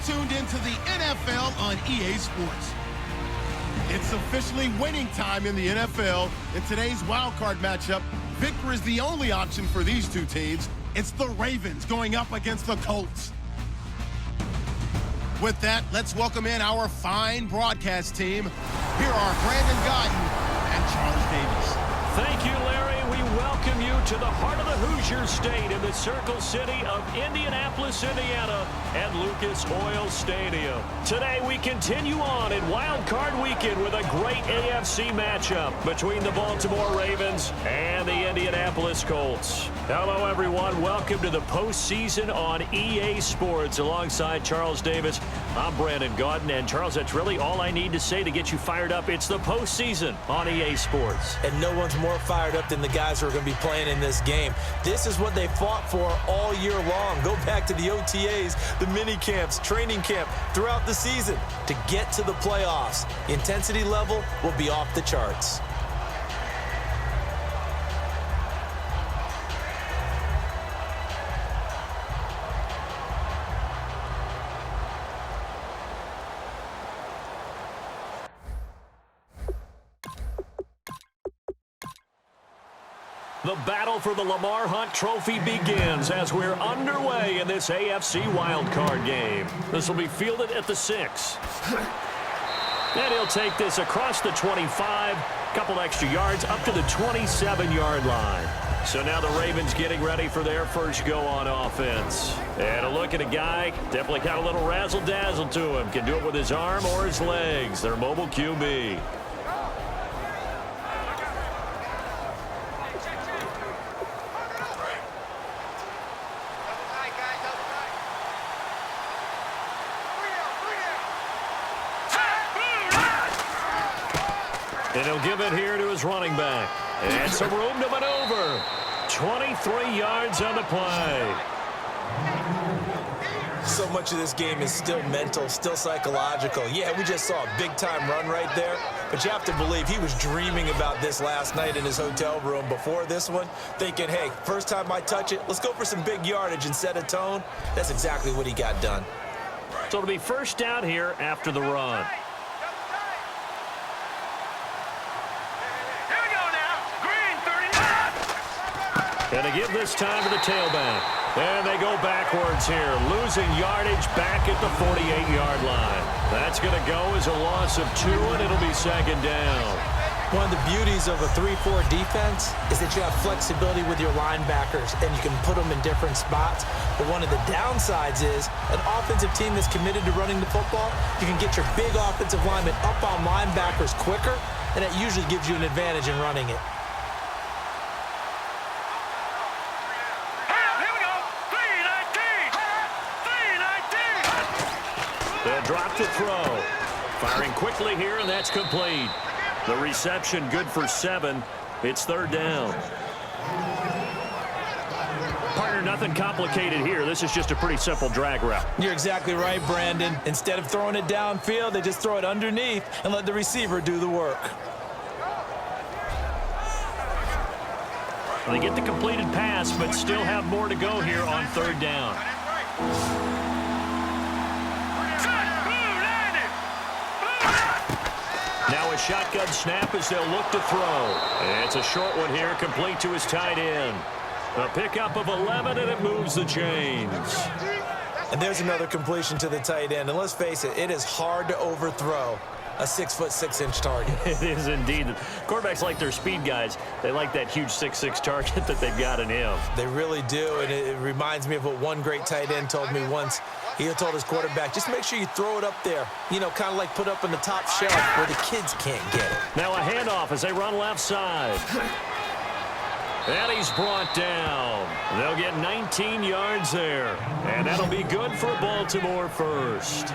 tuned into the NFL on EA Sports. It's officially winning time in the NFL. In today's wildcard matchup, victory is the only option for these two teams. It's the Ravens going up against the Colts. With that, let's welcome in our fine broadcast team. Here are Brandon Gaudin and Charles Davis. Thank you, Larry. We welcome you to the heart of the Hoosier State in the Circle City of Indianapolis, Indiana, at Lucas Oil Stadium. Today, we continue on in Wild Card Weekend with a great AFC matchup between the Baltimore Ravens and the Indianapolis Colts. Hello, everyone. Welcome to the postseason on EA Sports. Alongside Charles Davis, I'm Brandon Gaudin. And, Charles, that's really all I need to say to get you fired up. It's the postseason on EA Sports. And no one's more fired up than the guys who are going to be playing in this game. This is what they fought for all year long. Go back to the OTAs, the mini camps, training camp, throughout the season to get to the playoffs. The intensity level will be off the charts. The battle for the Lamar Hunt Trophy begins as we're underway in this AFC wildcard game. This will be fielded at the 6. And he'll take this across the 25, couple extra yards up to the 27-yard line. So now the Ravens getting ready for their first go on offense. And a look at a guy, definitely got a little razzle-dazzle to him. Can do it with his arm or his legs. Their mobile QB. And he'll give it here to his running back. And some room to maneuver. 23 yards on the play. So much of this game is still mental, still psychological. Yeah, we just saw a big-time run right there, but you have to believe he was dreaming about this last night in his hotel room before this one, thinking, hey, first time I touch it, let's go for some big yardage and set a tone. That's exactly what he got done. So it'll be first down here after the run. And they give this time to the tailback. And they go backwards here, losing yardage back at the 48-yard line. That's going to go as a loss of 2, and it'll be second down. One of the beauties of a 3-4 defense is that you have flexibility with your linebackers, and you can put them in different spots. But one of the downsides is an offensive team that's committed to running the football, you can get your big offensive linemen up on linebackers quicker, and that usually gives you an advantage in running it. They'll drop to throw. Firing quickly here, and that's complete. The reception good for 7. It's third down. Partner, nothing complicated here. This is just a pretty simple drag route. You're exactly right, Brandon. Instead of throwing it downfield, they just throw it underneath and let the receiver do the work. They get the completed pass, but still have more to go here on third down. Now a shotgun snap as they'll look to throw. And it's a short one here, complete to his tight end. A pickup of 11, and it moves the chains. And there's another completion to the tight end. And let's face it, it is hard to overthrow a 6'6" target. It is indeed. Quarterbacks like their speed guys. They like that huge 6'6" target that they've got in him. They really do, and it reminds me of what one great tight end told me once. He told his quarterback, just make sure you throw it up there, you know, kind of like put up in the top shelf where the kids can't get it. Now a handoff as they run left side. And he's brought down. They'll get 19 yards there. And that'll be good for Baltimore first.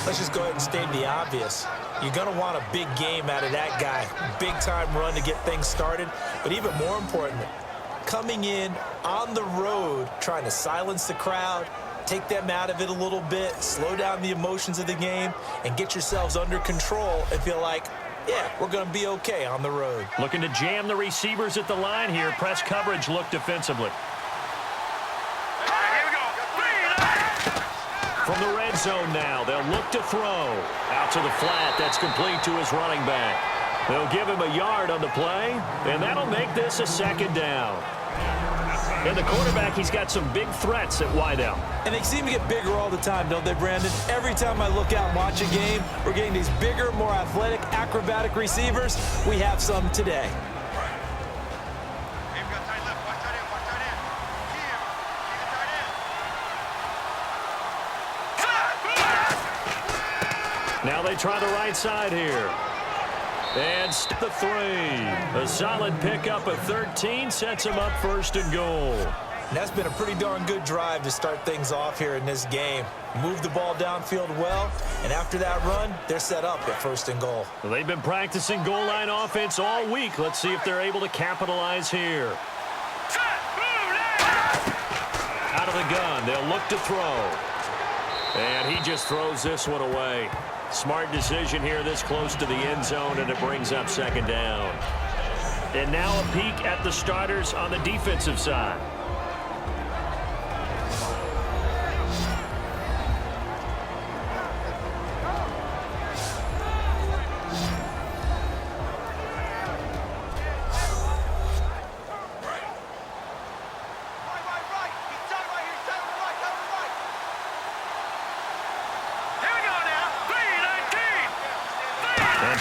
Let's just go ahead and state the obvious. You're going to want a big game out of that guy. Big-time run to get things started. But even more importantly, coming in on the road, trying to silence the crowd, take them out of it a little bit, slow down the emotions of the game, and get yourselves under control and feel like, yeah, we're going to be okay on the road. Looking to jam the receivers at the line here. Press coverage look defensively. From the red zone now, they'll look to throw. Out to the flat, that's complete to his running back. They'll give him a yard on the play, and that'll make this a second down. And the quarterback, he's got some big threats at wideout. And they seem to get bigger all the time, don't they, Brandon? Every time I look out and watch a game, we're getting these bigger, more athletic, acrobatic receivers. We have some today. Now they try the right side here. And the 3. A solid pickup of 13 sets him up first and goal. And that's been a pretty darn good drive to start things off here in this game. Move the ball downfield well, and after that run, they're set up at first and goal. Well, they've been practicing goal line offense all week. Let's see if they're able to capitalize here. Out of the gun, they'll look to throw. And he just throws this one away. Smart decision here this close to the end zone, and it brings up second down. And now a peek at the starters on the defensive side.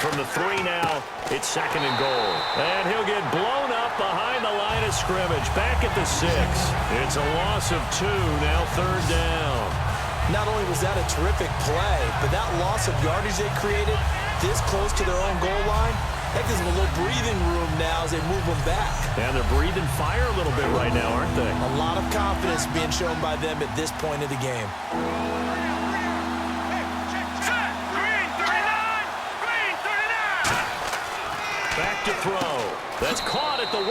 From the 3 now, it's second and goal. And he'll get blown up behind the line of scrimmage. Back at the 6. It's a loss of 2, now third down. Not only was that a terrific play, but that loss of yardage they created this close to their own goal line, that gives them a little breathing room now as they move them back. And they're breathing fire a little bit right now, aren't they? A lot of confidence being shown by them at this point of the game. Back to throw. That's caught at the 1.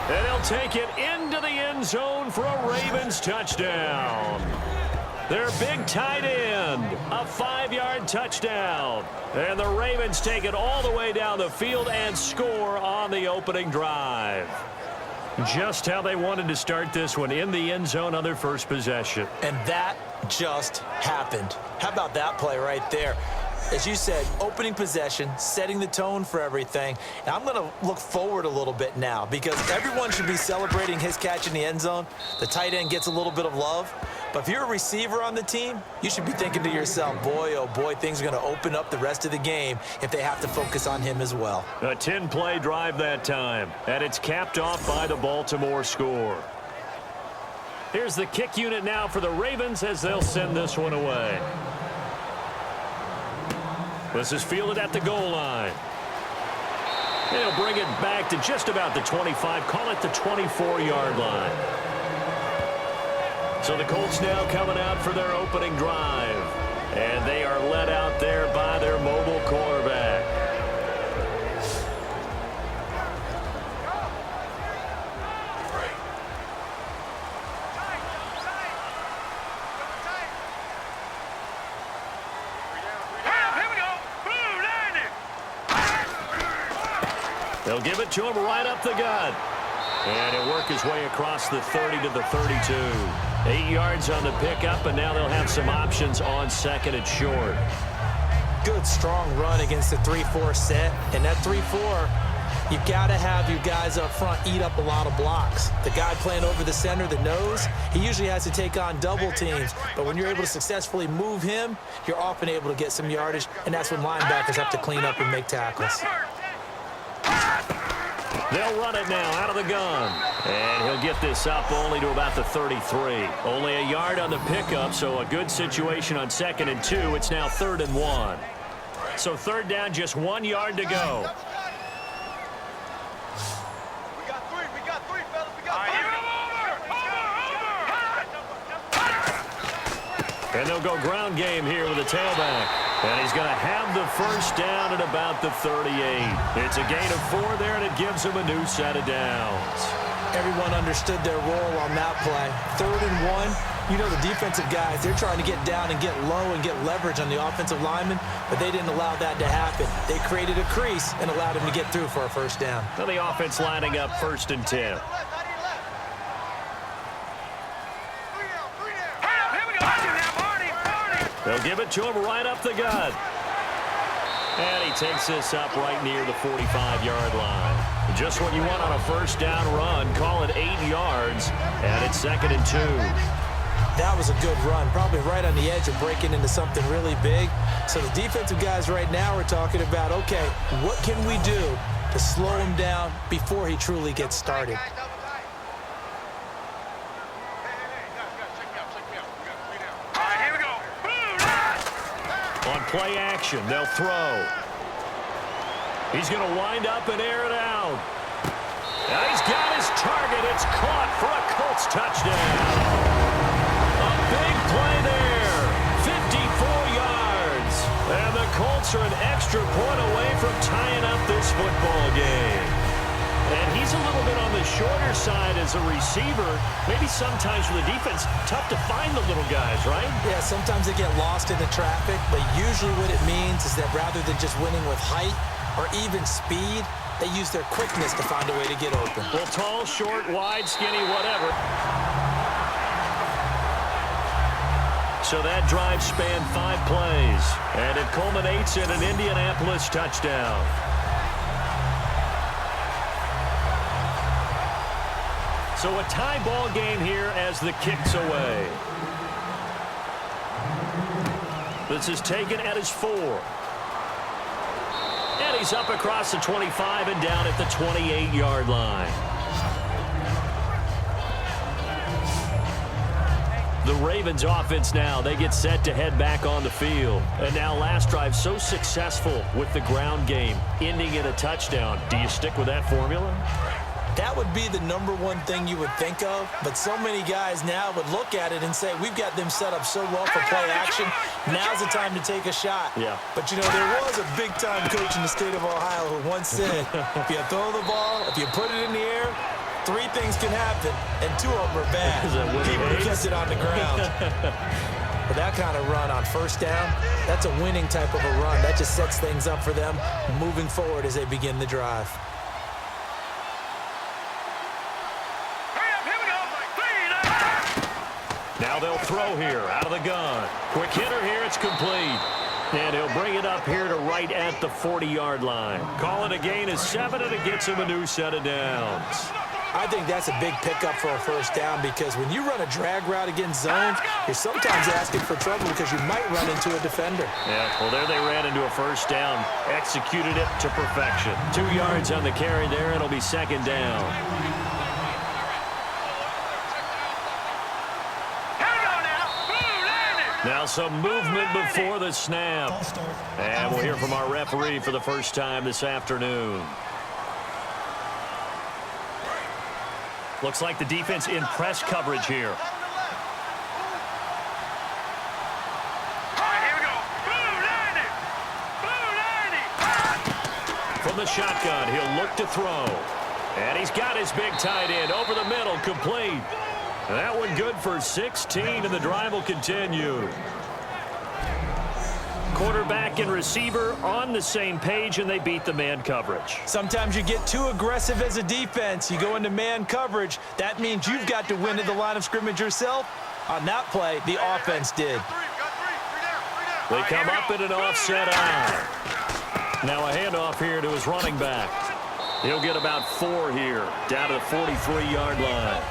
And he'll take it into the end zone for a Ravens touchdown. Their big tight end, a 5-yard touchdown. And the Ravens take it all the way down the field and score on the opening drive. Just how they wanted to start this one, in the end zone on their first possession. And that just happened. How about that play right there? As you said, opening possession, setting the tone for everything. Now, I'm going to look forward a little bit now because everyone should be celebrating his catch in the end zone. The tight end gets a little bit of love. But if you're a receiver on the team, you should be thinking to yourself, boy, oh boy, things are going to open up the rest of the game if they have to focus on him as well. A 10-play drive that time, and it's capped off by the Baltimore score. Here's the kick unit now for the Ravens as they'll send this one away. This is fielded at the goal line. They'll bring it back to just about the 25, call it the 24-yard line. So the Colts now coming out for their opening drive. And they are led out there by their mobile quarterback. They'll give it to him right up the gut. And he'll work his way across the 30 to the 32. 8 yards on the pickup, and now they'll have some options on second and short. Good, strong run against the 3-4 set. And that 3-4, you've got to have your guys up front eat up a lot of blocks. The guy playing over the center, the nose, he usually has to take on double teams. But when you're able to successfully move him, you're often able to get some yardage, and that's when linebackers have to clean up and make tackles. They'll run it now out of the gun. And he'll get this up only to about the 33. Only a yard on the pickup, so a good situation on second and 2. It's now 3rd and 1. So third down, just 1 yard to go. We got three, fellas. We got three. And they'll go ground game here with a tailback. And he's going to have the first down at about the 38. It's a gain of 4 there, and it gives him a new set of downs. Everyone understood their role on that play. 3rd and 1. You know the defensive guys, they're trying to get down and get low and get leverage on the offensive lineman, but they didn't allow that to happen. They created a crease and allowed him to get through for a first down. Now the offense lining up 1st and 10. They'll give it to him right up the gut. And he takes this up right near the 45-yard line. Just what you want on a first down run. Call it 8 yards, and it's 2nd and 2. That was a good run, probably right on the edge of breaking into something really big. So the defensive guys right now are talking about, okay, what can we do to slow him down before he truly gets started? On play action, they'll throw. He's going to wind up and air it out. Now he's got his target. It's caught for a Colts touchdown. A big play there. 54 yards. And the Colts are an extra point away from tying up this football game. And he's a little bit on the shorter side as a receiver. Maybe sometimes for the defense, tough to find the little guys, right? Yeah, sometimes they get lost in the traffic, but usually what it means is that rather than just winning with height or even speed, they use their quickness to find a way to get open. Well, tall, short, wide, skinny, whatever. So that drive spanned 5 plays, and it culminates in an Indianapolis touchdown. So a tie ball game here as the kick's away. This is taken at his 4. And he's up across the 25 and down at the 28-yard line. The Ravens offense now, they get set to head back on the field. And now last drive so successful with the ground game, ending in a touchdown. Do you stick with that formula? That would be the #1 thing you would think of, but so many guys now would look at it and say, we've got them set up so well for play action, now's the time to take a shot. Yeah. But, you know, there was a big-time coach in the state of Ohio who once said, if you throw the ball, if you put it in the air, 3 things can happen, and 2 of them are bad. People who kept it on the ground. But that kind of run on first down, that's a winning type of a run. That just sets things up for them moving forward as they begin the drive. Now they'll throw here out of the gun. Quick hitter here. It's complete. And he'll bring it up here to right at the 40-yard line. Call it a gain of 7, and it gets him a new set of downs. I think that's a big pickup for a first down because when you run a drag route against zones, you're sometimes asking for trouble because you might run into a defender. Yeah, well, there they ran into a first down. Executed it to perfection. 2 yards on the carry there. It'll be 2nd down. Now some movement before the snap. And we'll hear from our referee for the first time this afternoon. Looks like the defense in press coverage here. All right, here we go. From the shotgun, he'll look to throw. And he's got his big tight end over the middle, complete. That one good for 16, and the drive will continue. Quarterback and receiver on the same page, and they beat the man coverage. Sometimes you get too aggressive as a defense. You go into man coverage. That means you've got to win at the line of scrimmage yourself. On that play, the offense did. They come up in an offset eye. Now a handoff here to his running back. He'll get about 4 here, down to the 43-yard line.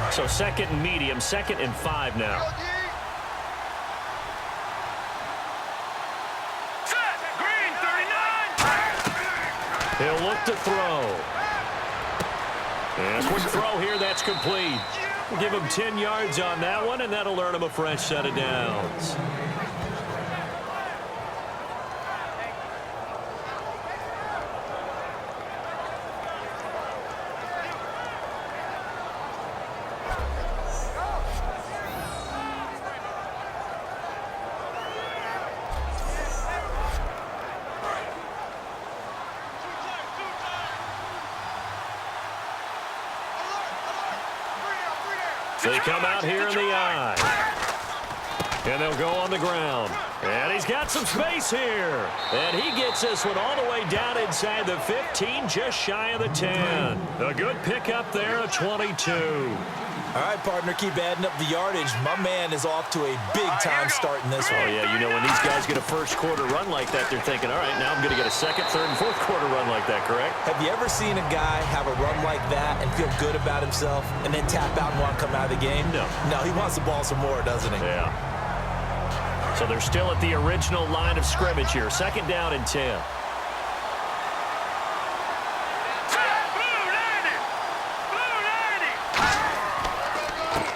So 2nd and medium, 2nd and 5 now. Green, 39. He'll look to throw. And a quick throw here, that's complete. We'll give him 10 yards on that one, and that'll earn him a fresh set of downs. They come out here in the eye. And they'll go on the ground. And he's got some space here. And he gets this one all the way down inside the 15, just shy of the 10. A good pickup there, a 22. All right, partner, keep adding up the yardage. My man is off to a big-time start in this one. Oh, yeah, you know, when these guys get a first-quarter run like that, they're thinking, all right, now I'm going to get a second, third, and fourth-quarter run like that, correct? Have you ever seen a guy have a run like that and feel good about himself and then tap out and want to come out of the game? No. No, he wants the ball some more, doesn't he? Yeah. So they're still at the original line of scrimmage here. Second down and 10.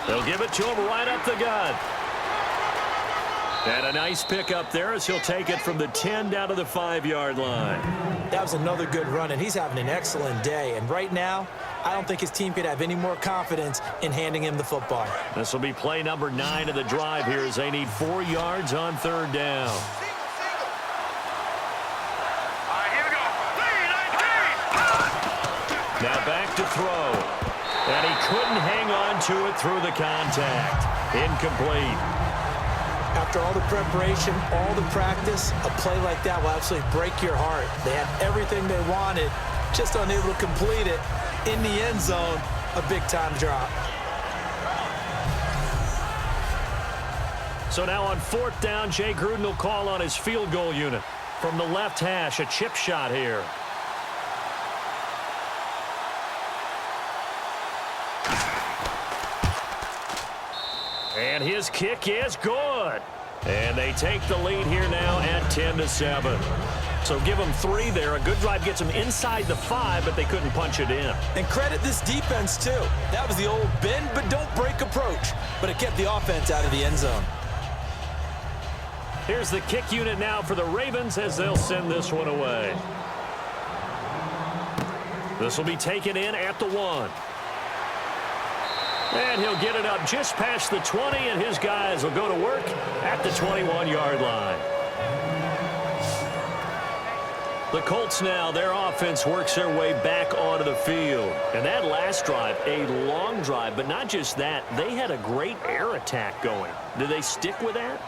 They'll give it to him right up the gut. And a nice pickup there as he'll take it from the 10 down to the 5-yard line. That was another good run, and he's having an excellent day. And right now, I don't think his team could have any more confidence in handing him the football. This will be play number 9 of the drive here as they need 4 yards on third down. All right, here we go. 3-19. Now back to throw. And he couldn't hang on to it through the contact. Incomplete. After all the preparation, all the practice, a play like that will absolutely break your heart. They had everything they wanted, just unable to complete it. In the end zone, a big-time drop. So now on fourth down, Jay Gruden will call on his field goal unit. From the left hash, a chip shot here. And his kick is good. And they take the lead here now at 10-7. So give them 3 there. A good drive gets them inside the 5, but they couldn't punch it in. And credit this defense, too. That was the old bend but don't break approach. But it kept the offense out of the end zone. Here's the kick unit now for the Ravens as they'll send this one away. This will be taken in at the 1. And he'll get it up just past the 20, and his guys will go to work at the 21-yard line. The Colts now, their offense works their way back onto the field. And that last drive, a long drive, but not just that, they had a great air attack going. Do they stick with that?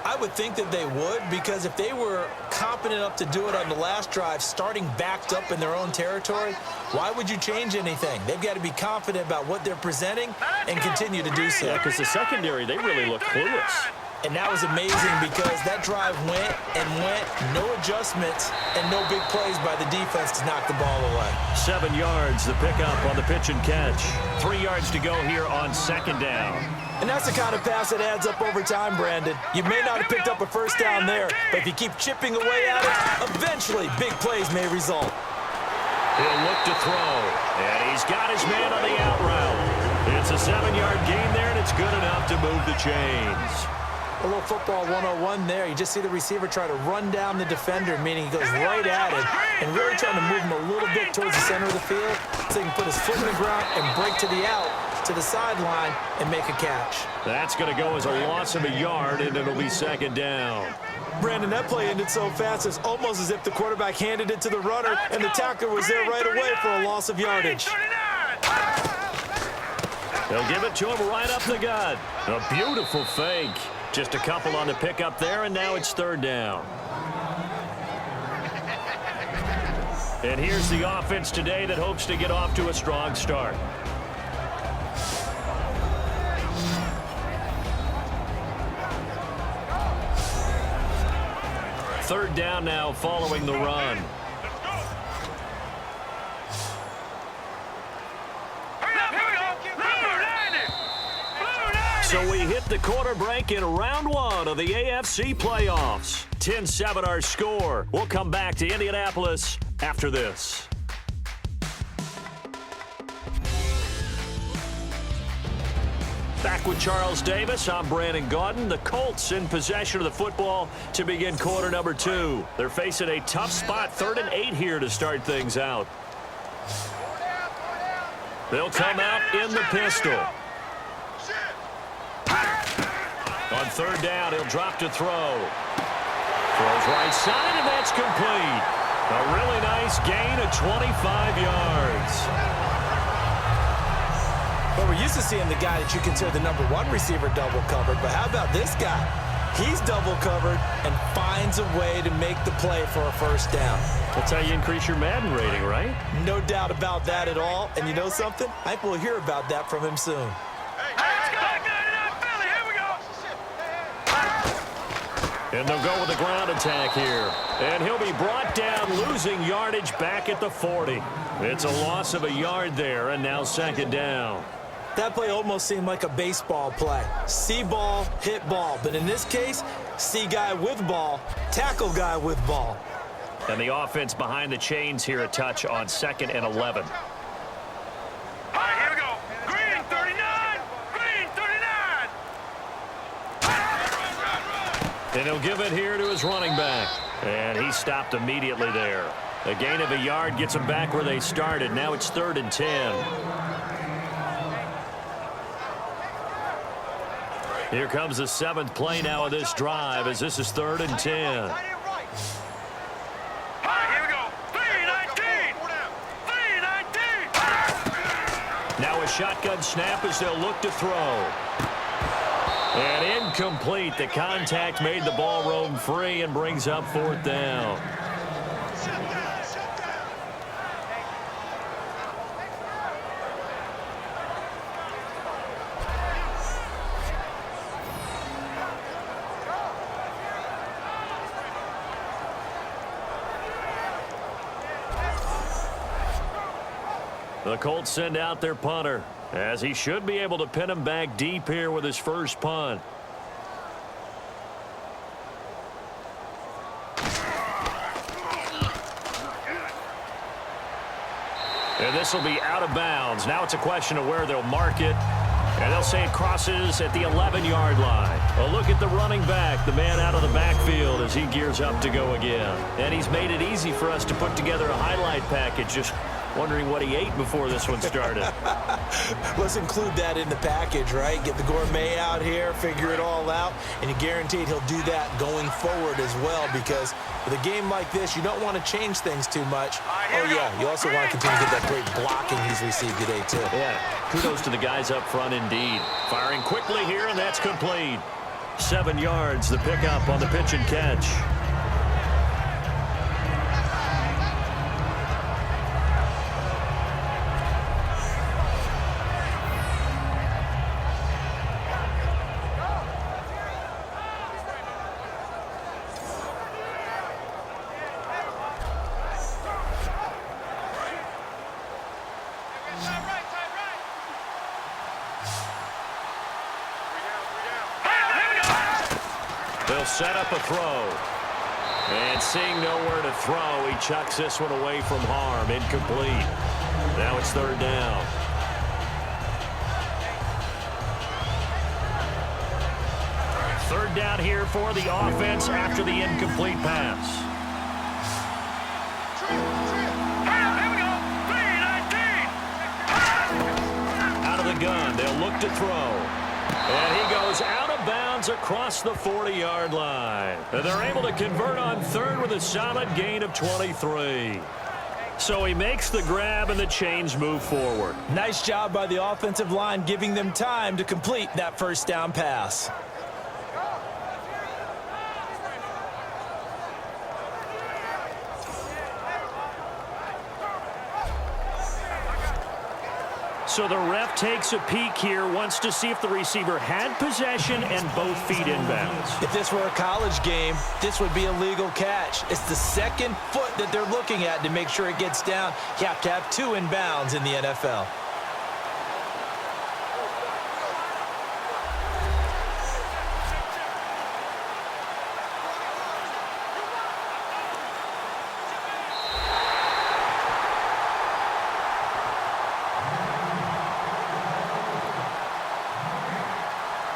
I would think that they would, because if they were competent enough to do it on the last drive, starting backed up in their own territory, why would you change anything? They've got to be confident about what they're presenting and continue to do so. Yeah, because the secondary, they really look clueless. And that was amazing because that drive went and went, no adjustments, and no big plays by the defense to knock the ball away. 7 yards, the pickup on the pitch and catch. 3 yards to go here on second down. And that's the kind of pass that adds up over time, Brandon. You may not have picked up a first down there, but if you keep chipping away at it, eventually big plays may result. He'll look to throw, and he's got his man on the out route. It's a 7-yard gain there, and it's good enough to move the chains. A little football 101 there. You just see the receiver try to run down the defender, meaning he goes right at it, and really trying to move him a little bit towards the center of the field so he can put his foot in the ground and break to the out, to the sideline, and make a catch. That's going to go as a loss of a yard, and it'll be second down. Brandon, that play ended so fast, it's almost as if the quarterback handed it to the runner, and the tackler was there right away for a loss of yardage. They'll give it to him right up the gut. A beautiful fake. Just a couple on the pickup there, and now it's third down. And here's the offense today that hopes to get off to a strong start. Third down now following the run. So we hit the quarter break in round 1 of the AFC playoffs. 10-7 our score. We'll come back to Indianapolis after this. Back with Charles Davis, I'm Brandon Gaudin. The Colts in possession of the football to begin quarter number 2. They're facing a tough spot, 3rd and 8 here to start things out. They'll come out in the pistol. On third down, he'll drop to throw. Throws right side, and that's complete. A really nice gain of 25 yards. Well, we're used to seeing the guy that you consider the #1 receiver double covered, but how about this guy? He's double covered and finds a way to make the play for a first down. That's how you increase your Madden rating, right? No doubt about that at all. And you know something? I think we'll hear about that from him soon. Hey, let's go. Philly, here we go. And they'll go with the ground attack here. And he'll be brought down, losing yardage back at the 40. It's a loss of a yard there, and now second down. That play almost seemed like a baseball play. See ball, hit ball. But in this case, see guy with ball, tackle guy with ball. And the offense behind the chains here, a touch on 2nd and 11. All right, here we go. Green, 39. Green, 39. And he'll give it here to his running back. And he stopped immediately there. A gain of a yard gets them back where they started. Now it's 3rd and 10. Here comes the 7th play now of this drive as this is 3rd and 10. All right, here we go. 3-19. 3-19. Now a shotgun snap as they'll look to throw. And incomplete. The contact made the ball roam free and brings up 4th down. The Colts send out their punter, as he should be able to pin him back deep here with his first punt. And this will be out of bounds. Now it's a question of where they'll mark it. And they'll say it crosses at the 11-yard line. A look at the running back, the man out of the backfield as he gears up to go again. And he's made it easy for us to put together a highlight package. Just wondering what he ate before this one started. Let's include that in the package, right? Get the gourmet out here, figure it all out, and you're guaranteed he'll do that going forward as well, because with a game like this, you don't want to change things too much. Oh, yeah, you also want to continue to get that great blocking he's received today, too. Yeah, kudos to the guys up front indeed. Firing quickly here, and that's complete. 7 yards, the pickup on the pitch and catch. They'll set up a throw. And seeing nowhere to throw, he chucks this one away from harm. Incomplete. Now it's 3rd down. Third down here for the offense after the incomplete pass. Out of the gun, they'll look to throw. And he goes out of bounds across the 40-yard line. And they're able to convert on 3rd with a solid gain of 23. So he makes the grab and the chains move forward. Nice job by the offensive line, giving them time to complete that first down pass. So the ref takes a peek here, wants to see if the receiver had possession and both feet inbounds. If this were a college game, this would be a legal catch. It's the second foot that they're looking at to make sure it gets down. You have to have 2 inbounds in the NFL.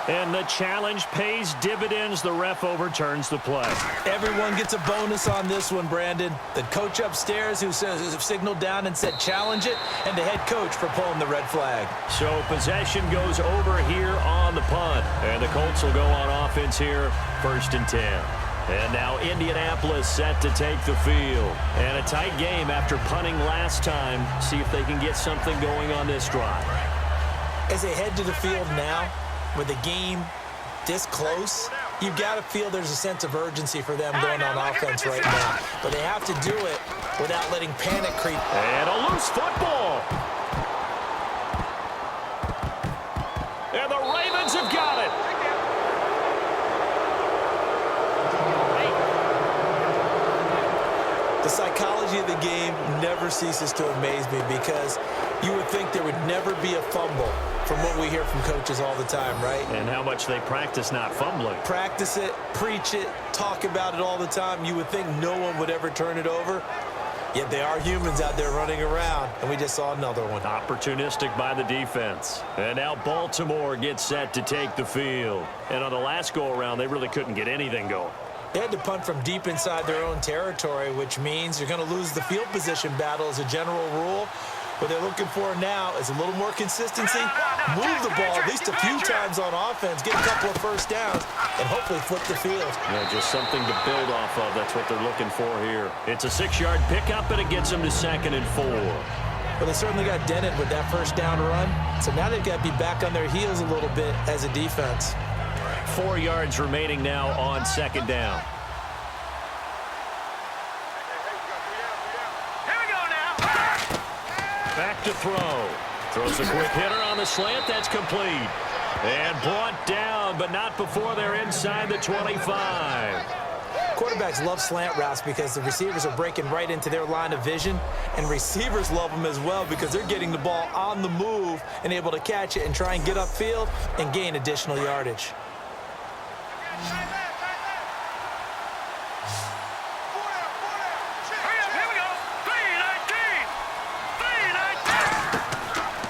And the challenge pays dividends. The ref overturns the play. Everyone gets a bonus on this one, Brandon. The coach upstairs who signaled down and said challenge it, and the head coach for pulling the red flag. So possession goes over here on the punt. And the Colts will go on offense here, 1st and 10. And now Indianapolis set to take the field. And a tight game after punting last time. See if they can get something going on this drive. As they head to the field now, with the game this close, You've got to feel there's a sense of urgency for them going on offense right now. But they have to do it without letting panic creep. And a loose football. And the Ravens have got it. The psychology of the game never ceases to amaze me because you would think there would never be a fumble from what we hear from coaches all the time, right? And how much they practice not fumbling. Practice it, preach it, talk about it all the time. You would think no one would ever turn it over. Yet they are humans out there running around, and we just saw another one. Opportunistic by the defense. And now Baltimore gets set to take the field. And on the last go-around, they really couldn't get anything going. They had to punt from deep inside their own territory, which means you're going to lose the field position battle as a general rule. What they're looking for now is a little more consistency, move the ball at least a few times on offense, get a couple of first downs, and hopefully flip the field. Yeah, just something to build off of. That's what they're looking for here. It's a 6-yard pickup, and it gets them to 2nd and 4. Well, they certainly got dented with that first down run, so now they've got to be back on their heels a little bit as a defense. 4 yards remaining now on 2nd down. Here we go now. Back to throw. Throws a quick hitter on the slant. That's complete. And brought down, but not before they're inside the 25. Quarterbacks love slant routes because the receivers are breaking right into their line of vision, and receivers love them as well because they're getting the ball on the move and able to catch it and try and get upfield and gain additional yardage.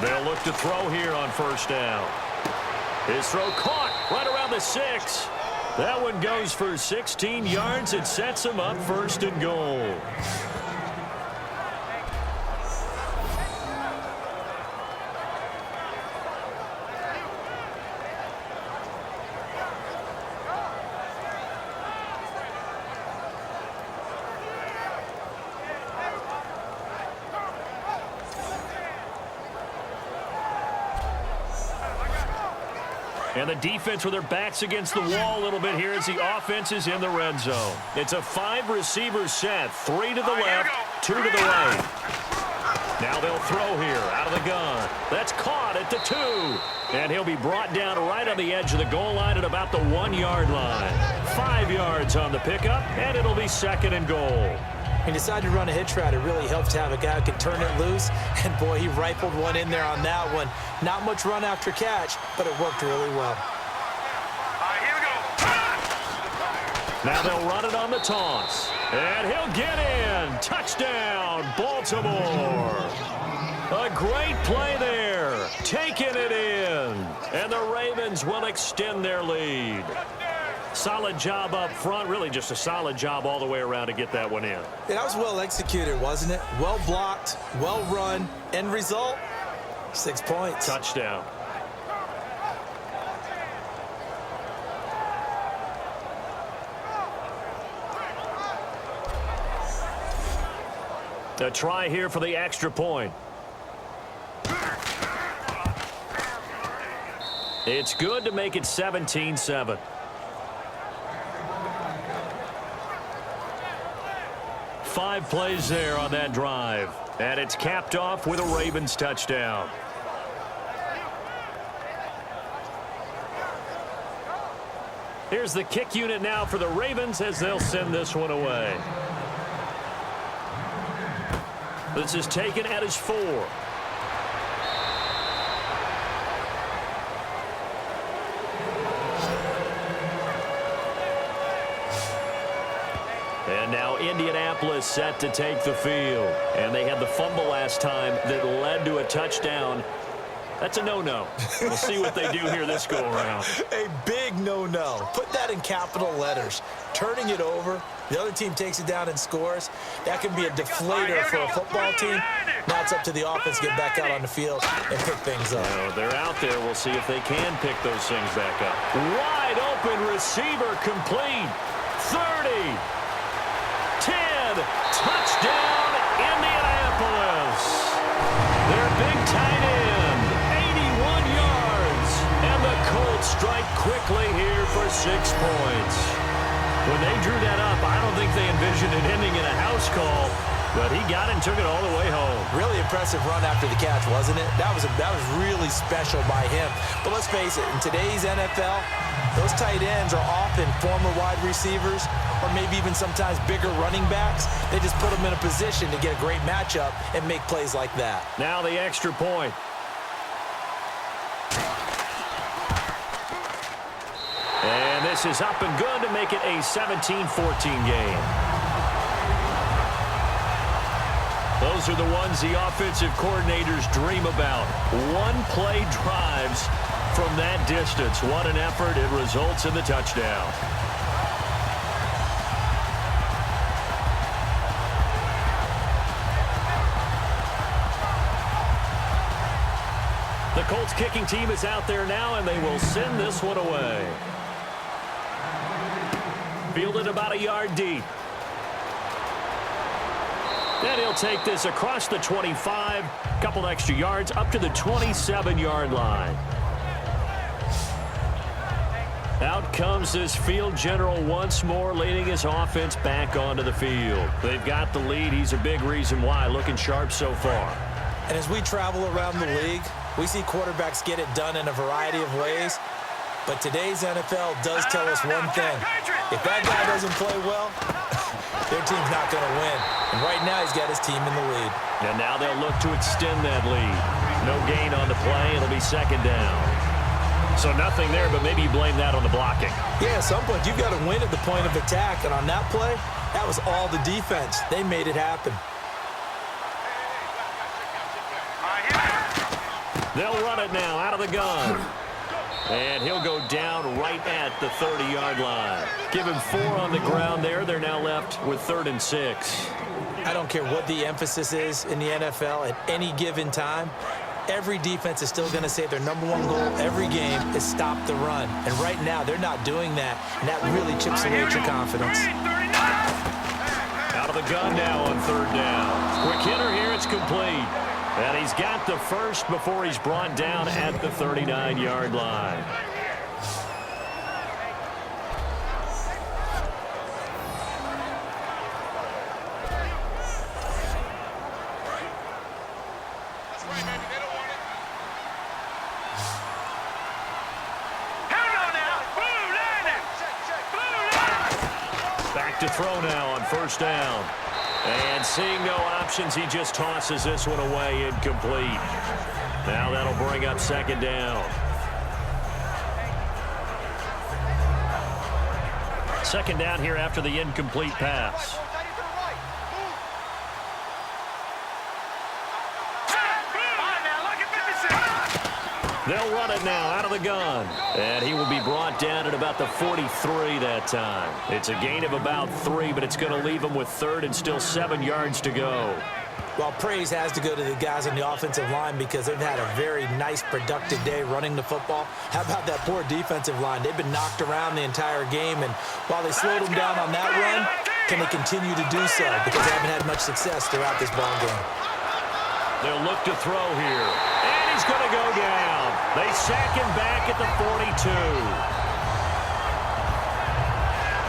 They'll look to throw here on 1st down. His throw caught right around the 6. That one goes for 16 yards. It sets him up 1st and goal. And the defense with their backs against the wall a little bit here as the offense is in the red zone. It's a 5-receiver set. 3 to the left, 2 to the right. Now they'll throw here out of the gun. That's caught at the 2. And he'll be brought down right on the edge of the goal line at about the 1-yard line. 5 yards on the pickup, and it'll be 2nd and goal. He decided to run a hitch route. It really helps to have a guy who can turn it loose. And, boy, he rifled one in there on that one. Not much run after catch, but it worked really well. All right, here we go. Now they'll run it on the toss. And he'll get in. Touchdown, Baltimore. A great play there. Taking it in. And the Ravens will extend their lead. Solid job up front. Really just a solid job all the way around to get that one in. Yeah, that was well executed, wasn't it? Well blocked, well run. End result, 6 points. Touchdown. A try here for the extra point. It's good to make it 17-7. Five plays there on that drive. And it's capped off with a Ravens touchdown. Here's the kick unit now for the Ravens as they'll send this one away. This is taken at his 4. And now Indianapolis set to take the field. And they had the fumble last time that led to a touchdown. That's a no-no. We'll see what they do here this go-around. A big no-no. Put that in capital letters. Turning it over, the other team takes it down and scores. That can be a deflator for a football team. Now it's up to the offense to get back out on the field and pick things up. Well, they're out there. We'll see if they can pick those things back up. Wide open receiver complete. 30. 10. Touchdown, Indianapolis. Their big tight end. 81 yards. And the Colts strike quickly here for 6 points. When they drew that up, I don't think they envisioned it ending in a house call, but he got it and took it all the way home. Really impressive run after the catch, wasn't it? That was really special by him. But let's face it, in today's NFL, those tight ends are often former wide receivers or maybe even sometimes bigger running backs. They just put them in a position to get a great matchup and make plays like that. Now the extra point. And this is up and good to make it a 17-14 game. Those are the ones the offensive coordinators dream about. One-play drives from that distance. What an effort. It results in the touchdown. The Colts kicking team is out there now, and they will send this one away. Fielded about a yard deep. And he'll take this across the 25, couple extra yards up to the 27-yard line. Out comes this field general once more, leading his offense back onto the field. They've got the lead. He's a big reason why, looking sharp so far. And as we travel around the league, we see quarterbacks get it done in a variety of ways. But today's NFL does tell us one thing. If that guy doesn't play well, their team's not going to win. And right now he's got his team in the lead. And now they'll look to extend that lead. No gain on the play. It'll be second down. So nothing there, but maybe you blame that on the blocking. Yeah, at some point you've got to win at the point of attack. And on that play, that was all the defense. They made it happen. They'll run it now out of the gun. And he'll go down right at the 30-yard line. Give him 4 on the ground there. They're now left with 3rd and 6. I don't care what the emphasis is in the NFL at any given time. Every defense is still going to say their number one goal every game is stop the run. And right now, they're not doing that. And that really chips away at your confidence. Out of the gun now on 3rd down. Quick hitter here. It's complete. And he's got the first before he's brought down at the 39-yard line. Back to throw now on 1st down. And seeing no options, he just tosses this one away incomplete. Now that'll bring up 2nd down. 2nd down here after the incomplete pass. They'll run it now out of the gun. And he will be brought down at about the 43 that time. It's a gain of about 3, but it's going to leave him with 3rd and still 7 yards to go. Well, praise has to go to the guys on the offensive line because they've had a very nice, productive day running the football. How about that poor defensive line? They've been knocked around the entire game, and while they slowed them down on that run, can they continue to do so? Because they haven't had much success throughout this ball game. They'll look to throw here. And he's going to go down. They sack him back at the 42.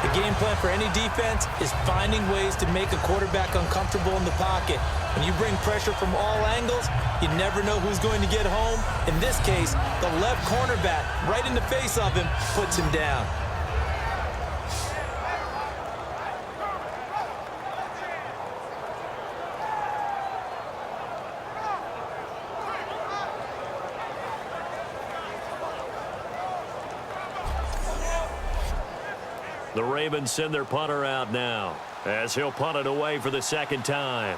The game plan for any defense is finding ways to make a quarterback uncomfortable in the pocket. When you bring pressure from all angles, you never know who's going to get home. In this case, the left cornerback, right in the face of him, puts him down. The Ravens send their punter out now as he'll punt it away for the 2nd time.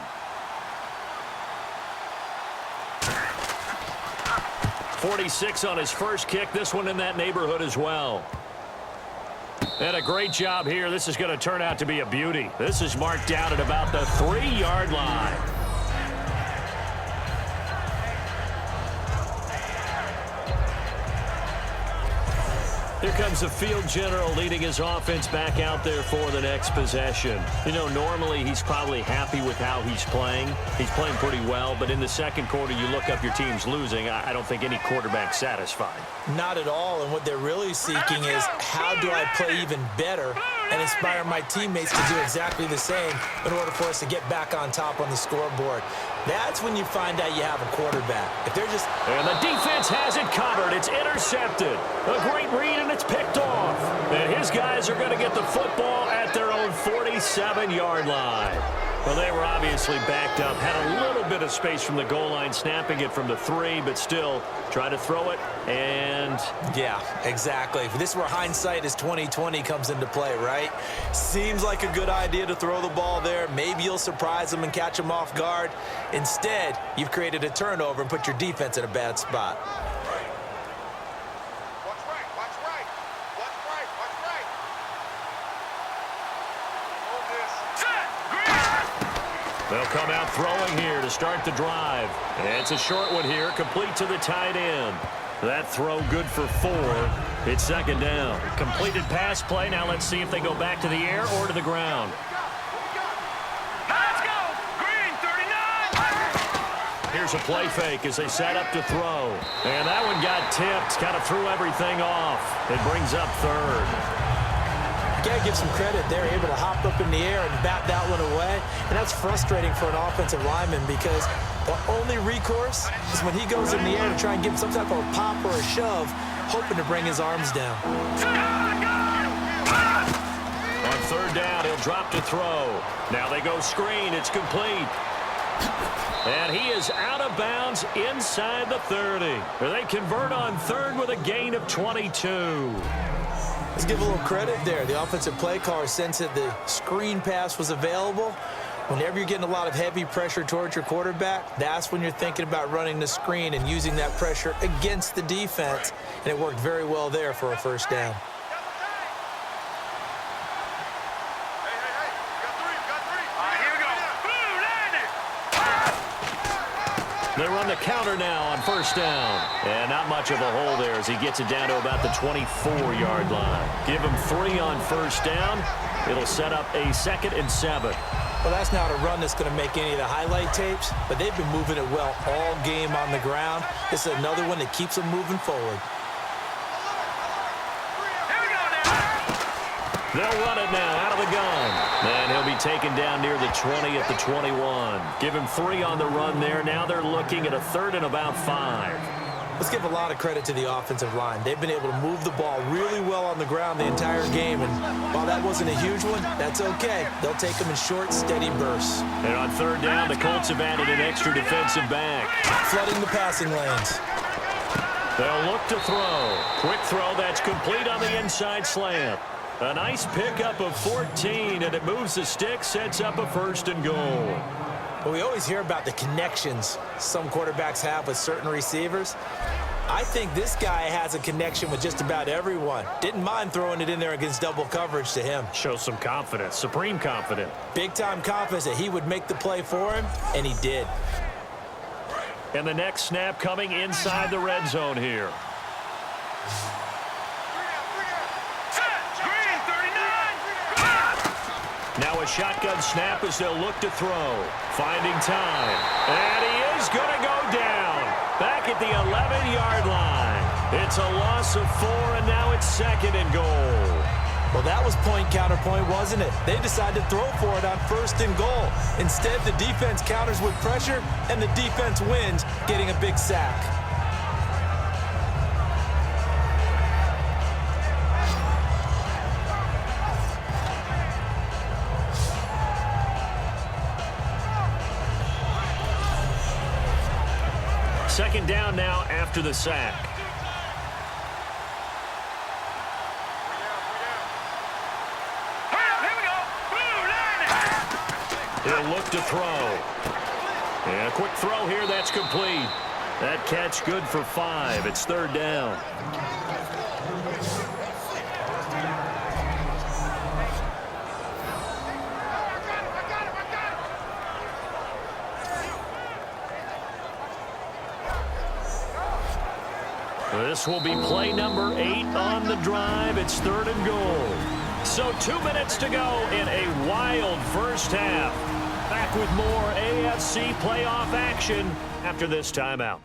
46 on his first kick. This one in that neighborhood as well. And a great job here. This is going to turn out to be a beauty. This is marked out at about the 3-yard line. Here comes the field general leading his offense back out there for the next possession. You know, normally he's probably happy with how he's playing. He's playing pretty well, but in the second quarter, you look up your team's losing. I don't think any quarterback's satisfied. Not at all, and what they're really seeking is how do I play even better and inspire my teammates to do exactly the same in order for us to get back on top on the scoreboard. That's when you find out you have a quarterback. If they're just... And the defense has it covered. It's intercepted. A great read, and it's picked off. And his guys are going to get the football at their own 47-yard line. Well, they were obviously backed up, had a little bit of space from the goal line, snapping it from the 3, but still try to throw it, and... Yeah, exactly. This is where hindsight is 20/20 comes into play, right? Seems like a good idea to throw the ball there. Maybe you'll surprise them and catch them off guard. Instead, you've created a turnover and put your defense in a bad spot. They'll come out throwing here to start the drive. And it's a short one here, complete to the tight end. That throw good for 4. It's second down. Completed pass play. Now let's see if they go back to the air or to the ground. Let's go! Green, 39! Here's a play fake as they set up to throw. And that one got tipped. Kind of threw everything off. It brings up third. Got to give some credit. They're able to hop up in the air and bat that one away. And that's frustrating for an offensive lineman because the only recourse is when he goes in the air to try and get some type of a pop or a shove, hoping to bring his arms down. On third down, he'll drop to throw. Now they go screen. It's complete. And he is out of bounds inside the 30. They convert on third with a gain of 22. Let's give a little credit there. The offensive play caller sensed that the screen pass was available. Whenever you're getting a lot of heavy pressure towards your quarterback, that's when you're thinking about running the screen and using that pressure against the defense. And it worked very well there for a first down. They run the counter now on first down. And not much of a hole there as he gets it down to about the 24-yard line. Give him 3 on first down. It'll set up a 2nd and 7. Well, that's not a run that's going to make any of the highlight tapes, but they've been moving it well all game on the ground. This is another one that keeps them moving forward. They'll run it now out of the gun. And he'll be taken down near the 20 at the 21. Give him 3 on the run there. Now they're looking at a 3rd and about 5. Let's give a lot of credit to the offensive line. They've been able to move the ball really well on the ground the entire game. And while that wasn't a huge one, that's okay. They'll take them in short, steady bursts. And on third down, the Colts have added an extra defensive back. Flooding the passing lanes. They'll look to throw. Quick throw that's complete on the inside slant. A nice pickup of 14, and it moves the stick, sets up a 1st and goal. Well, we always hear about the connections some quarterbacks have with certain receivers. I think this guy has a connection with just about everyone. Didn't mind throwing it in there against double coverage to him. Shows some confidence, supreme confidence. Big-time confidence that he would make the play for him, and he did. And the next snap coming inside the red zone here. Now a shotgun snap as they'll look to throw. Finding time. And he is going to go down. Back at the 11-yard line. It's a loss of 4, and now it's 2nd and goal. Well, that was point counterpoint, wasn't it? They decided to throw for it on 1st and goal. Instead, the defense counters with pressure, and the defense wins, getting a big sack. Second down now after the sack. He'll look to throw. And a quick throw here, that's complete. That catch good for 5. It's 3rd down. This will be play number 8 on the drive. It's 3rd and goal. So 2 minutes to go in a wild first half. Back with more AFC playoff action after this timeout.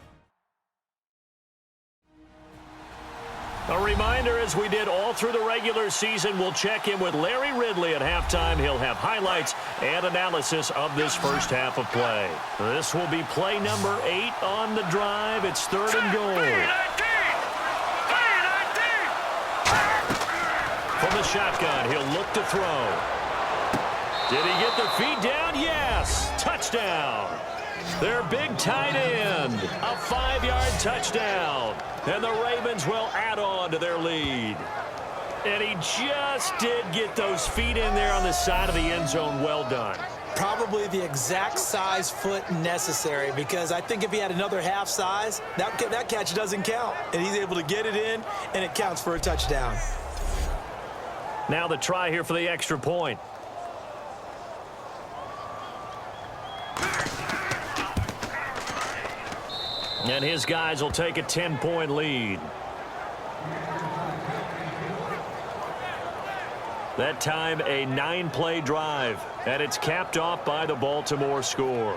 A reminder, as we did all through the regular season, we'll check in with Larry Ridley at halftime. He'll have highlights and analysis of this first half of play. This will be play number 8 on the drive. It's 3rd and goal. From the shotgun, he'll look to throw. Did he get the feet down? Yes. Touchdown. Their big tight end. A 5-yard touchdown. And the Ravens will add on to their lead. And he just did get those feet in there on the side of the end zone. Well done. Probably the exact size foot necessary, because I think if he had another half size, that catch doesn't count. And he's able to get it in, and it counts for a touchdown. Now the try here for the extra point. And his guys will take a 10-point lead. That time a 9-play drive, and it's capped off by the Baltimore score.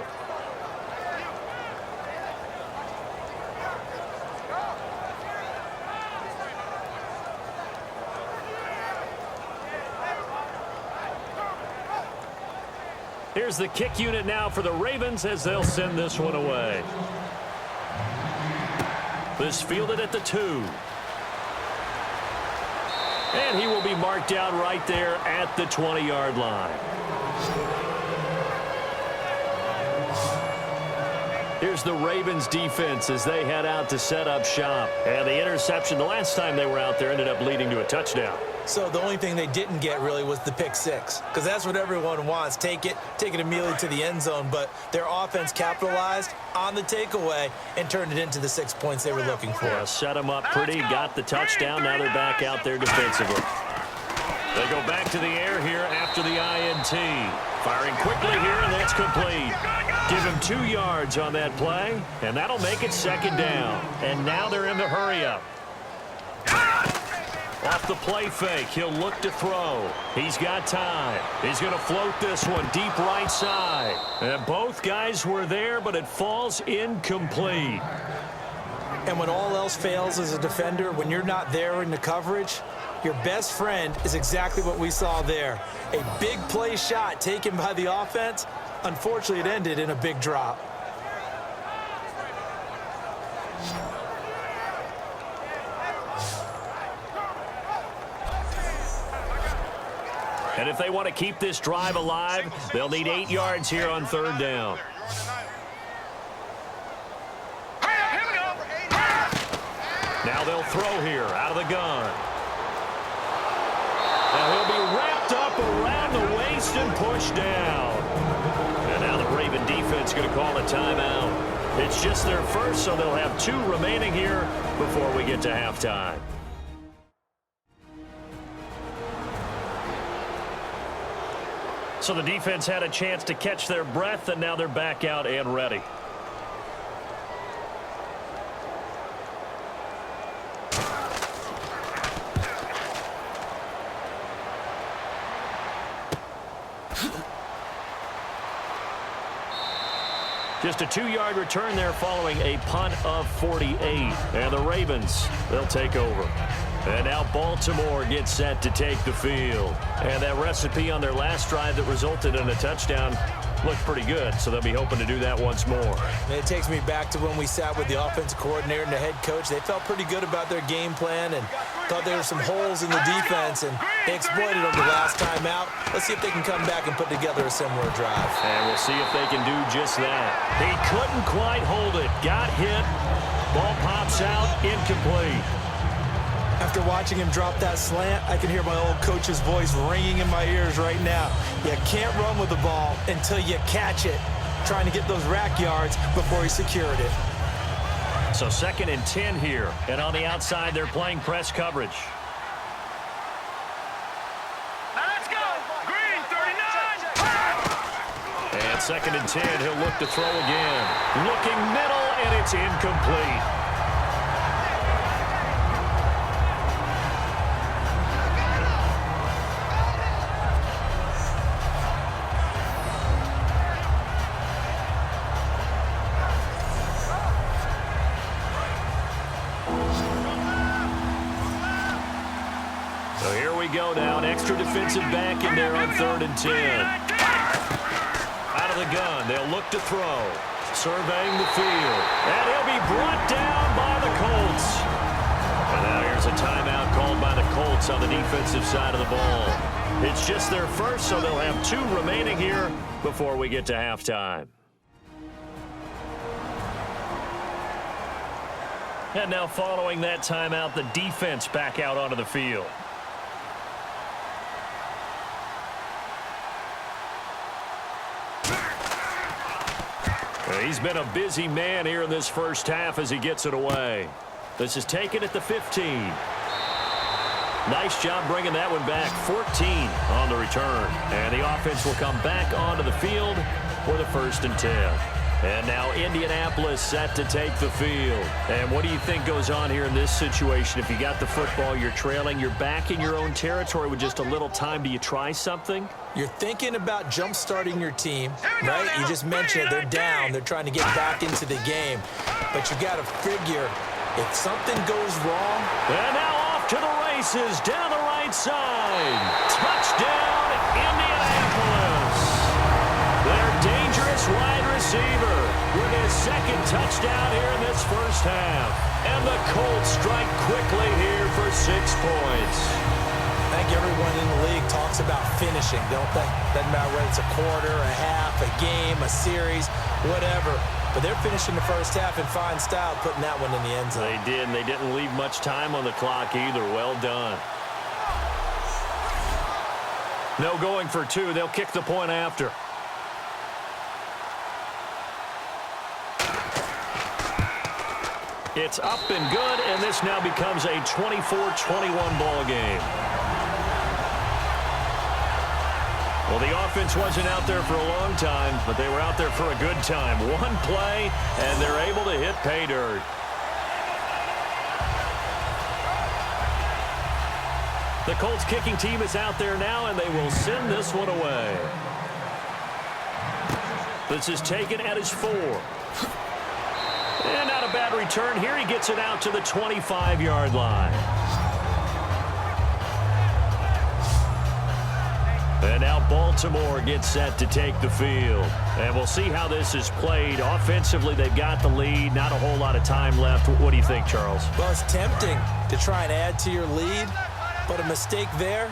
Here's the kick unit now for the Ravens as they'll send this one away. This fielded at the 2. And he will be marked down right there at the 20-yard line. Here's the Ravens defense as they head out to set up shop. And the interception the last time they were out there ended up leading to a touchdown. So the only thing they didn't get really was the pick six, because that's what everyone wants. Take it immediately to the end zone. But their offense capitalized on the takeaway and turned it into the 6 points they were looking for. Yeah, set them up pretty, got the touchdown. Now they're back out there defensively. They go back to the air here after the INT. Firing quickly here, and that's complete. Give him 2 yards on that play, and that'll make it 2nd down. And now they're in the hurry-up. Off the play fake, he'll look to throw. He's got time. He's going to float this one deep right side. And both guys were there, but it falls incomplete. And when all else fails as a defender, when you're not there in the coverage, your best friend is exactly what we saw there. A big play shot taken by the offense. Unfortunately, it ended in a big drop. And if they want to keep this drive alive, they'll need 8 yards here on 3rd down. Now they'll throw here out of the gun. Now he'll be wrapped up around the waist and pushed down. And now the Raven defense going to call a timeout. It's just their first, so they'll have 2 remaining here before we get to halftime. So the defense had a chance to catch their breath, and now they're back out and ready. Just a 2-yard return there following a punt of 48. And the Ravens, they'll take over. And now Baltimore gets set to take the field. And that recipe on their last drive that resulted in a touchdown looked pretty good, so they'll be hoping to do that once more. And it takes me back to when we sat with the offensive coordinator and the head coach. They felt pretty good about their game plan and thought there were some holes in the defense, and they exploited them the last time out. Let's see if they can come back and put together a similar drive. And we'll see if they can do just that. He couldn't quite hold it. Got hit. Ball pops out. Incomplete. After watching him drop that slant, I can hear my old coach's voice ringing in my ears right now. You can't run with the ball until you catch it. Trying to get those rack yards before he secured it. So 2nd and 10 here. And on the outside, they're playing press coverage. Now let's go. Green, 39. And 2nd and 10, he'll look to throw again. Looking middle, and it's incomplete. So here we go now. An extra defensive back in there on 3rd and 10. Out of the gun. They'll look to throw. Surveying the field. And he'll be brought down by the Colts. And now here's a timeout called by the Colts on the defensive side of the ball. It's just their first, so they'll have 2 remaining here before we get to halftime. And now following that timeout, the defense back out onto the field. He's been a busy man here in this first half as he gets it away. This is taken at the 15. Nice job bringing that one back. 14 on the return. And the offense will come back onto the field for the 1st and 10. And now Indianapolis set to take the field. And what do you think goes on here in this situation? If you got the football, you're trailing, you're back in your own territory with just a little time. Do you try something? You're thinking about jump-starting your team, right? You just mentioned it. They're down. They're trying to get back into the game. But you got to figure if something goes wrong. And now off to the races down the right side. Touchdown, Indianapolis. Their dangerous wide receiver with his 2nd touchdown here in this first half. And the Colts strike quickly here for 6 points. I think everyone in the league talks about finishing, don't they? Doesn't matter whether it's a quarter, a half, a game, a series, whatever. But they're finishing the first half in fine style, putting that one in the end zone. They did, and they didn't leave much time on the clock either. Well done. No going for 2. They'll kick the point after. It's up and good, and this now becomes a 24-21 ball game. Well, the offense wasn't out there for a long time, but they were out there for a good time. One play, and they're able to hit pay dirt. The Colts kicking team is out there now, and they will send this one away. This is taken at his 4. And not a bad return here. He gets it out to the 25-yard line. And now Baltimore gets set to take the field. And we'll see how this is played. Offensively, they've got the lead. Not a whole lot of time left. What do you think, Charles? Well, it's tempting to try and add to your lead, but a mistake there,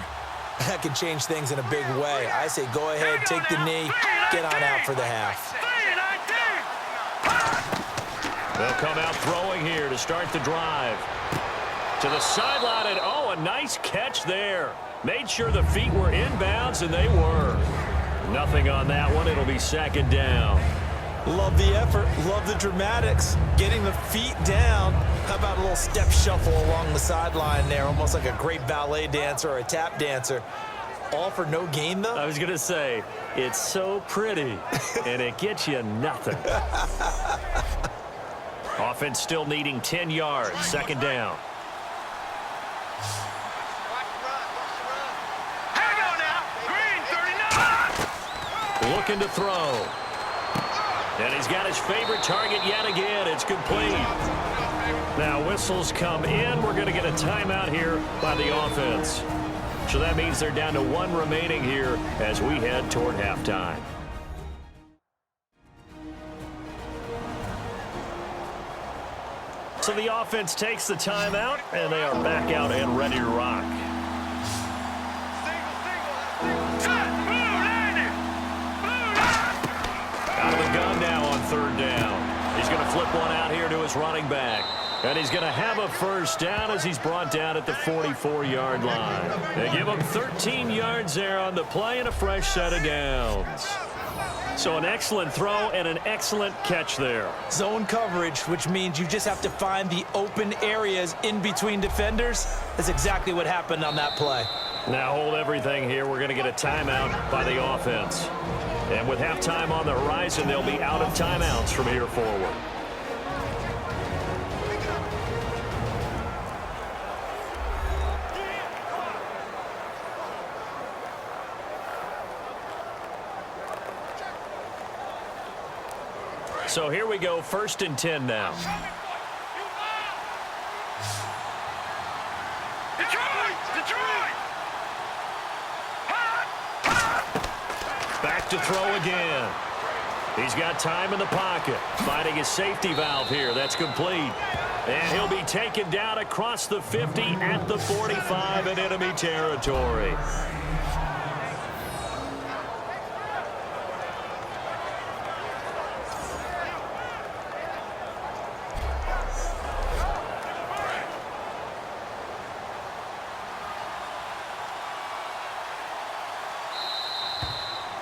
that could change things in a big way. I say go ahead, take the knee, get on out for the half. They'll come out throwing here to start the drive. To the sideline, and oh, a nice catch there. Made sure the feet were inbounds, and they were. Nothing on that one. It'll be 2nd down. Love the effort. Love the dramatics. Getting the feet down. How about a little step shuffle along the sideline there, almost like a great ballet dancer or a tap dancer. All for no gain, though? I was going to say, it's so pretty, and it gets you nothing. Offense still needing 10 yards. 2nd down. Looking to throw. And he's got his favorite target yet again. It's complete. Now whistles come in. We're going to get a timeout here by the offense. So that means they're down to 1 remaining here as we head toward halftime. So the offense takes the timeout, and they are back out and ready to rock. Out of the gun now on 3rd down. He's going to flip one out here to his running back. And he's going to have a 1st down as he's brought down at the 44-yard line. They give him 13 yards there on the play and a fresh set of downs. So an excellent throw and an excellent catch there. Zone coverage, which means you just have to find the open areas in between defenders. That's exactly what happened on that play. Now hold everything here. We're going to get a timeout by the offense. And with halftime on the horizon, they'll be out of timeouts from here forward. So here we go, 1st and 10 now. Detroit! Detroit! to throw again. He's got time in the pocket, finding his safety valve here. That's complete. And he'll be taken down across the 50 at the 45 in enemy territory.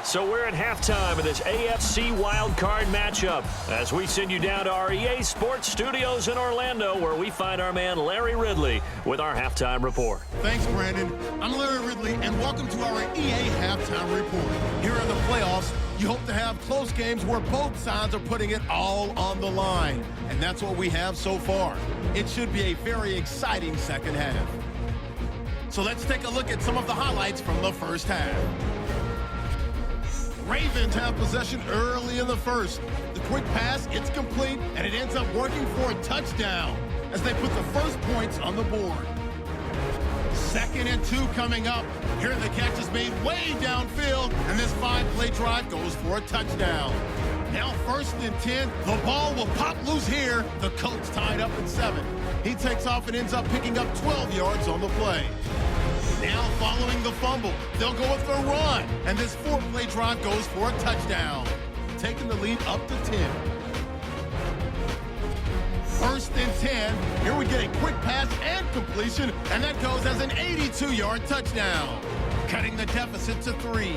So we're at halftime of this AFC wildcard matchup as we send you down to our EA Sports Studios in Orlando, where we find our man Larry Ridley with our halftime report. Thanks, Brandon. I'm Larry Ridley, and welcome to our EA Halftime Report. Here in the playoffs, you hope to have close games where both sides are putting it all on the line, and that's what we have so far. It should be a very exciting second half. So let's take a look at some of the highlights from the first half. Ravens have possession early in the first. The quick pass, it's complete, and it ends up working for a touchdown as they put the first points on the board. 2nd and 2 coming up. Here the catch is made way downfield, and this 5-play drive goes for a touchdown. Now 1st and 10, the ball will pop loose here. The Colts tied up at 7. He takes off and ends up picking up 12 yards on the play. Now following the fumble, they'll go with the run, and this 4-play drive goes for a touchdown, taking the lead up to 10. 1st and 10, here we get a quick pass and completion, and that goes as an 82-yard touchdown, cutting the deficit to 3.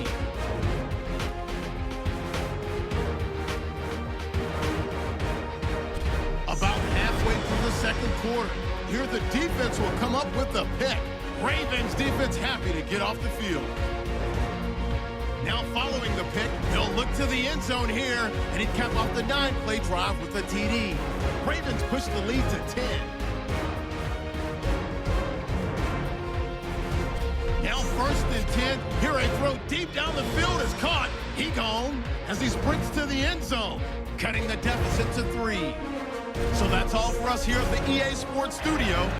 About halfway through the second quarter, here the defense will come up with the pick. Ravens defense happy to get off the field. Now following the pick, they'll look to the end zone here, and he capped off the 9-play drive with a TD. Ravens push the lead to 10. Now 1st and 10, here a throw deep down the field is caught. He gone as he sprints to the end zone, cutting the deficit to 3. So that's all for us here at the EA Sports Studio.